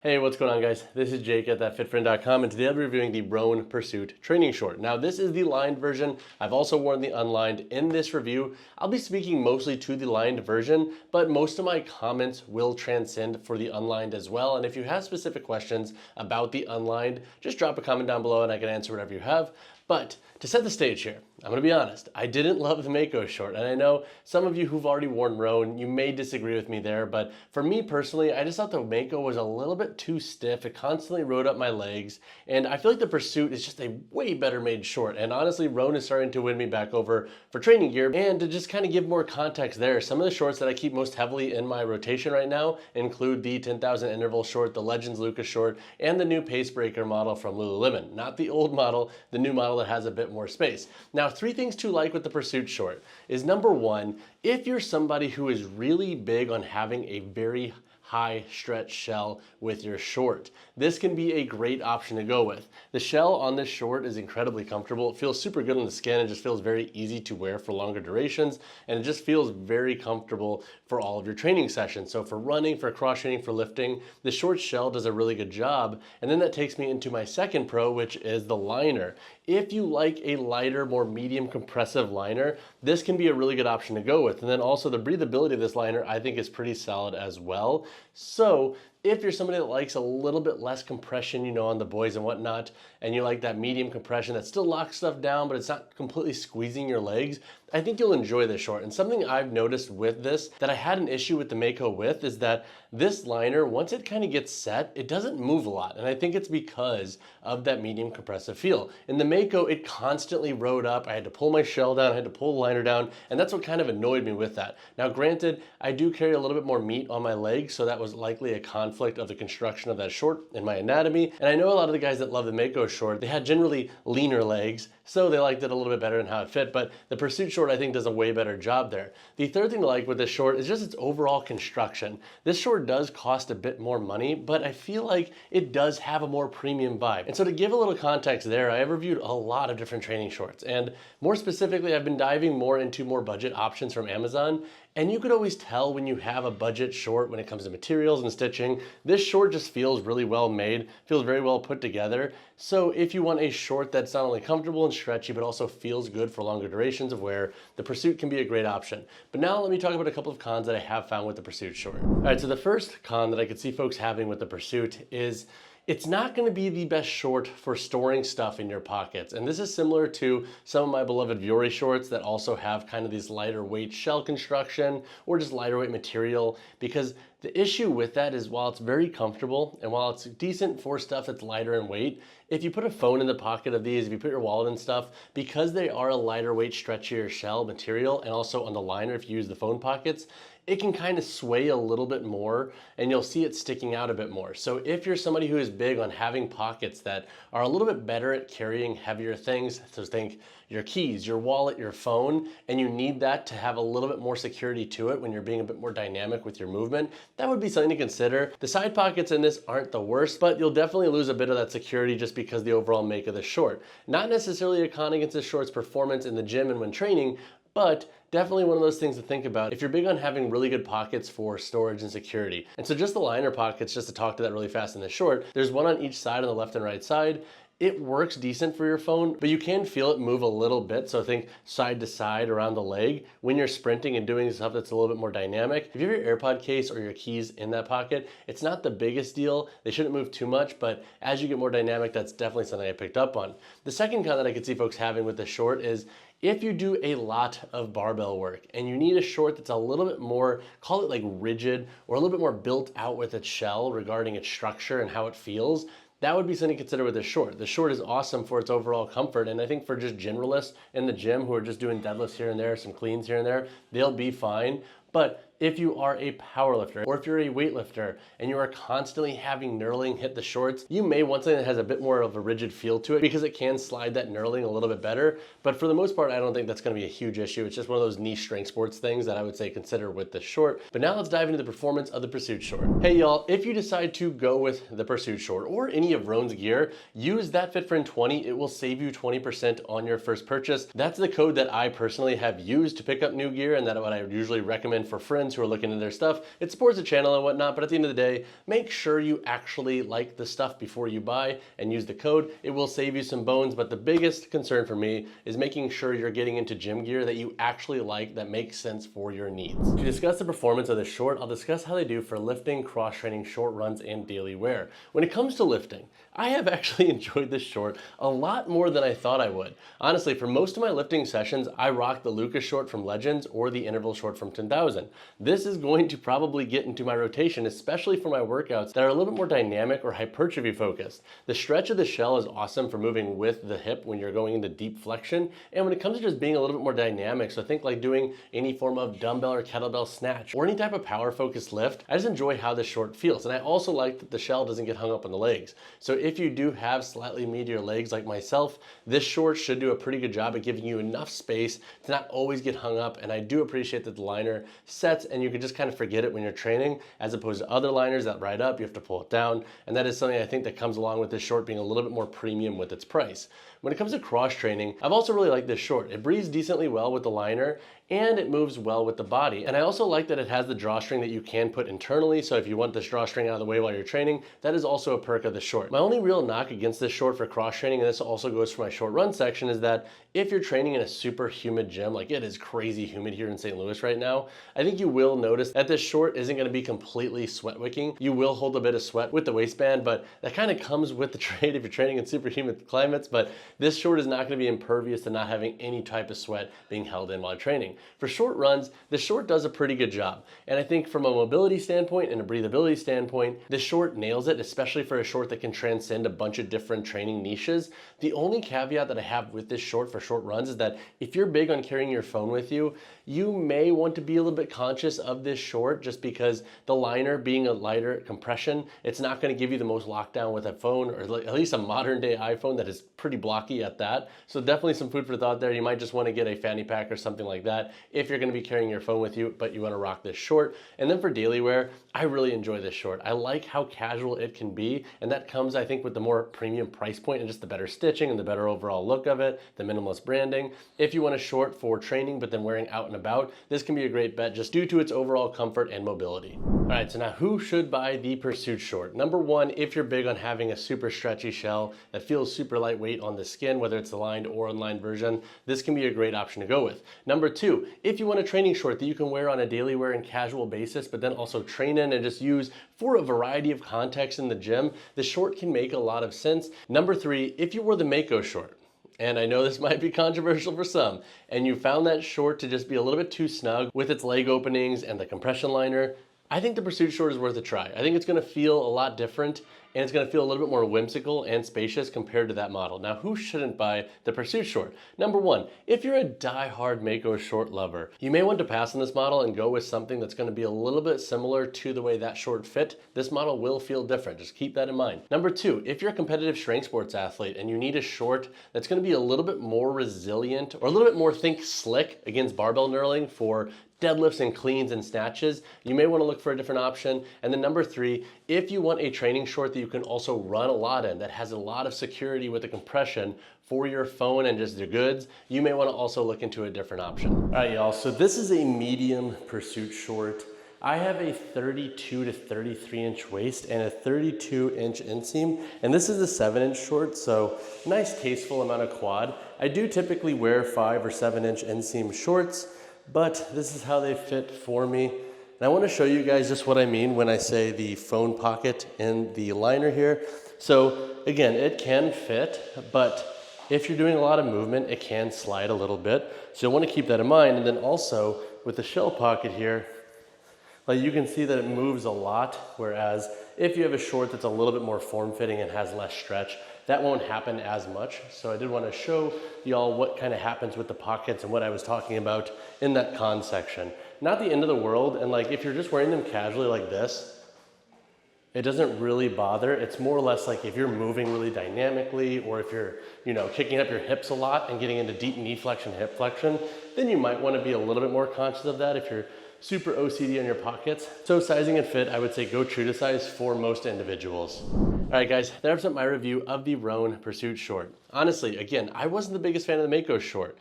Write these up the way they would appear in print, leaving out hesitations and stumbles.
Hey, what's going on, guys? This is Jake at thatfitfriend.com, and today I'll be reviewing the Rhone Pursuit training short. Now, this is the lined version. I've also worn the unlined. In this review, I'll be speaking mostly to the lined version, but most of my comments will transcend for the unlined as well. And if you have specific questions about the unlined, just drop a comment down below and I can answer whatever you have. But to set the stage here, I'm gonna be honest, I didn't love the Mako short, and I know some of you who've already worn Rhone, you may disagree with me there, but for me personally, I just thought the Mako was a little bit too stiff. It constantly rode up my legs, and I feel like the Pursuit is just a way better made short, and honestly, Rhone is starting to win me back over for training gear. And to just kind of give more context there, some of the shorts that I keep most heavily in my rotation right now include the 10,000 interval short, the Legends Lucas short, and the new Pacebreaker model from Lululemon. Not the old model, the new model that has a bit more space. Now, three things to like with the Pursuit short is number one, if you're somebody who is really big on having a very high stretch shell with your short, this can be a great option to go with. The shell on this short is incredibly comfortable. It feels super good on the skin. It just feels very easy to wear for longer durations, and it just feels very comfortable for all of your training sessions. So for running, for cross training, for lifting, the short shell does a really good job. And then that takes me into my second pro, which is the liner. If you like a lighter, more medium compressive liner, this can be a really good option to go with. And then also the breathability of this liner, I think, is pretty solid as well. So if you're somebody that likes a little bit less compression, you know, on the boys and whatnot, and you like that medium compression that still locks stuff down, but it's not completely squeezing your legs, I think you'll enjoy this short. And something I've noticed with this that I had an issue with the Mako with is that this liner, once it kind of gets set, it doesn't move a lot. And I think it's because of that medium compressive feel. In the Mako, it constantly rode up. I had to pull my shell down, I had to pull the liner down, and that's what kind of annoyed me with that. Now, granted, I do carry a little bit more meat on my legs, so that was likely a conflict of the construction of that short in my anatomy. And I know a lot of the guys that love the Mako short, they had generally leaner legs, so they liked it a little bit better in how it fit, but the Pursuit short I think does a way better job there. The third thing to like with this short is just its overall construction. This short does cost a bit more money, but I feel like it does have a more premium vibe. And so to give a little context there, I have reviewed a lot of different training shorts, and more specifically, I've been diving more into more budget options from Amazon. And you could always tell when you have a budget short when it comes to materials and stitching. This short just feels really well made, feels very well put together. So if you want a short that's not only comfortable and stretchy, but also feels good for longer durations of wear, the Pursuit can be a great option. But now let me talk about a couple of cons that I have found with the Pursuit short. All right, so the first con that I could see folks having with the Pursuit is it's not going to be the best short for storing stuff in your pockets. And this is similar to some of my beloved Vuori shorts that also have kind of this lighter weight shell construction or just lighter weight material, because the issue with that is while it's very comfortable and while it's decent for stuff that's lighter in weight, if you put a phone in the pocket of these, if you put your wallet and stuff, because they are a lighter weight, stretchier shell material, and also on the liner if you use the phone pockets, it can kind of sway a little bit more and you'll see it sticking out a bit more. So if you're somebody who is big on having pockets that are a little bit better at carrying heavier things, so think your keys, your wallet, your phone, and you need that to have a little bit more security to it when you're being a bit more dynamic with your movement, that would be something to consider. The side pockets in this aren't the worst, but you'll definitely lose a bit of that security just because the overall make of the short. Not necessarily a con against the short's performance in the gym and when training, but definitely one of those things to think about if you're big on having really good pockets for storage and security. And so just the liner pockets, just to talk to that really fast in the short, there's one on each side on the left and right side. It works decent for your phone, but you can feel it move a little bit. So think side to side around the leg when you're sprinting and doing stuff that's a little bit more dynamic. If you have your AirPod case or your keys in that pocket, it's not the biggest deal. They shouldn't move too much, but as you get more dynamic, that's definitely something I picked up on. The second con that I could see folks having with the short is if you do a lot of barbell work and you need a short that's a little bit more, call it like rigid or a little bit more built out with its shell regarding its structure and how it feels, that would be something to consider with the short. The short is awesome for its overall comfort, and I think for just generalists in the gym who are just doing deadlifts here and there, some cleans here and there, they'll be fine. But if you are a powerlifter or if you're a weightlifter and you are constantly having knurling hit the shorts, you may want something that has a bit more of a rigid feel to it because it can slide that knurling a little bit better. But for the most part, I don't think that's going to be a huge issue. It's just one of those niche strength sports things that I would say consider with the short. But now let's dive into the performance of the Pursuit short. Hey y'all, if you decide to go with the Pursuit short or any of Rhone's gear, use that FitFriend20. It will save you 20% on your first purchase. That's the code that I personally have used to pick up new gear, and that what I usually recommend for friends friends who are looking into their stuff. It supports the channel and whatnot, but at the end of the day, make sure you actually like the stuff before you buy and use the code. It will save you some bones, but the biggest concern for me is making sure you're getting into gym gear that you actually like, that makes sense for your needs. To discuss the performance of this short, I'll discuss how they do for lifting, cross-training, short runs, and daily wear. When it comes to lifting, I have actually enjoyed this short a lot more than I thought I would. Honestly, for most of my lifting sessions, I rock the Lucas short from Legends or the interval short from 10,000. This is going to probably get into my rotation, especially for my workouts that are a little bit more dynamic or hypertrophy focused. The stretch of the shell is awesome for moving with the hip when you're going into deep flexion. And when it comes to just being a little bit more dynamic, so think like doing any form of dumbbell or kettlebell snatch or any type of power focused lift, I just enjoy how this short feels. And I also like that the shell doesn't get hung up on the legs. So if you do have slightly meatier legs like myself, this short should do a pretty good job at giving you enough space to not always get hung up. And I do appreciate that the liner sets and you can just kind of forget it when you're training, as opposed to other liners that ride up, you have to pull it down. And that is something I think that comes along with this short being a little bit more premium with its price. When it comes to cross training, I've also really liked this short. It breathes decently well with the liner and it moves well with the body. And I also like that it has the drawstring that you can put internally. So if you want this drawstring out of the way while you're training, that is also a perk of the short. My only real knock against this short for cross training, and this also goes for my short run section, is that if you're training in a super humid gym, like it is crazy humid here in St. Louis right now, I think you will notice that this short isn't gonna be completely sweat wicking. You will hold a bit of sweat with the waistband, but that kind of comes with the trade if you're training in super humid climates. But this short is not gonna be impervious to not having any type of sweat being held in while training. For short runs, the short does a pretty good job. And I think from a mobility standpoint and a breathability standpoint, this short nails it, especially for a short that can transcend a bunch of different training niches. The only caveat that I have with this short for short runs is that if you're big on carrying your phone with you, you may want to be a little bit conscious of this short, just because the liner being a lighter compression, it's not going to give you the most lockdown with a phone, or at least a modern day iPhone that is pretty blocky at that. So definitely some food for thought there. You might just want to get a fanny pack or something like that if you're going to be carrying your phone with you, but you want to rock this short. And then for daily wear, I really enjoy this short. I like how casual it can be, and that comes, I think, with the more premium price point and just the better stitching and the better overall look of it, the minimalist branding. If you want a short for training but then wearing out and about, this can be a great bet just due to its overall comfort and mobility. All right, so now who should buy the Pursuit short? Number one, if you're big on having a super stretchy shell that feels super lightweight on the skin, whether it's the lined or unlined version, this can be a great option to go with. Number two, if you want a training short that you can wear on a daily wear and casual basis, but then also train in and just use for a variety of contexts in the gym, the short can make a lot of sense. Number three, if you wore the Mako short, and I know this might be controversial for some, and you found that short to just be a little bit too snug with its leg openings and the compression liner, I think the Pursuit short is worth a try. I think it's gonna feel a lot different, and it's gonna feel a little bit more whimsical and spacious compared to that model. Now, who shouldn't buy the Pursuit short? Number one, if you're a die-hard Mako short lover, you may want to pass on this model and go with something that's gonna be a little bit similar to the way that short fit. This model will feel different, just keep that in mind. Number two, if you're a competitive strength sports athlete and you need a short that's gonna be a little bit more resilient, or a little bit more, think slick against barbell knurling for deadlifts and cleans and snatches, you may want to look for a different option. And then number three, if you want a training short that you can also run a lot in, that has a lot of security with the compression for your phone and just your goods, you may want to also look into a different option. All right, y'all, so this is a medium Pursuit short. I have a 32 to 33 inch waist and a 32 inch inseam, and this is a 7-inch short, so nice tasteful amount of quad. I do typically wear 5 or 7-inch inseam shorts, but this is how they fit for me. And I want to show you guys just what I mean when I say the phone pocket in the liner here. So again, it can fit, but if you're doing a lot of movement, it can slide a little bit. So you'll want to keep that in mind. And then also with the shell pocket here, like you can see that it moves a lot, whereas if you have a short that's a little bit more form-fitting and has less stretch, that won't happen as much. So I did want to show y'all what kind of happens with the pockets and what I was talking about in that con section. Not the end of the world, and like if you're just wearing them casually like this, it doesn't really bother. It's more or less like if you're moving really dynamically, or if you're, kicking up your hips a lot and getting into deep knee flexion, hip flexion, then you might want to be a little bit more conscious of that if you're super OCD on your pockets. So sizing and fit, I would say go true to size for most individuals. All right, guys, that wraps up my review of the Rhone Pursuit short. Honestly, again, I wasn't the biggest fan of the Mako short.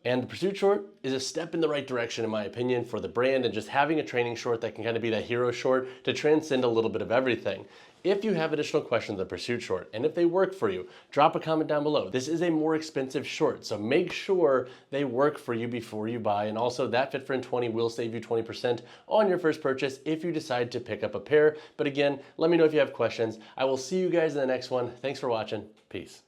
And the Pursuit short is a step in the right direction in my opinion for the brand and just having a training short that can kind of be that hero short to transcend a little bit of everything. If you have additional questions on the Pursuit short and if they work for you, drop a comment down below. This is a more expensive short, so make sure they work for you before you buy. And also that Fit Friend 20 will save you 20% on your first purchase if you decide to pick up a pair. But again, let me know if you have questions. I will see you guys in the next one. Thanks for watching. Peace.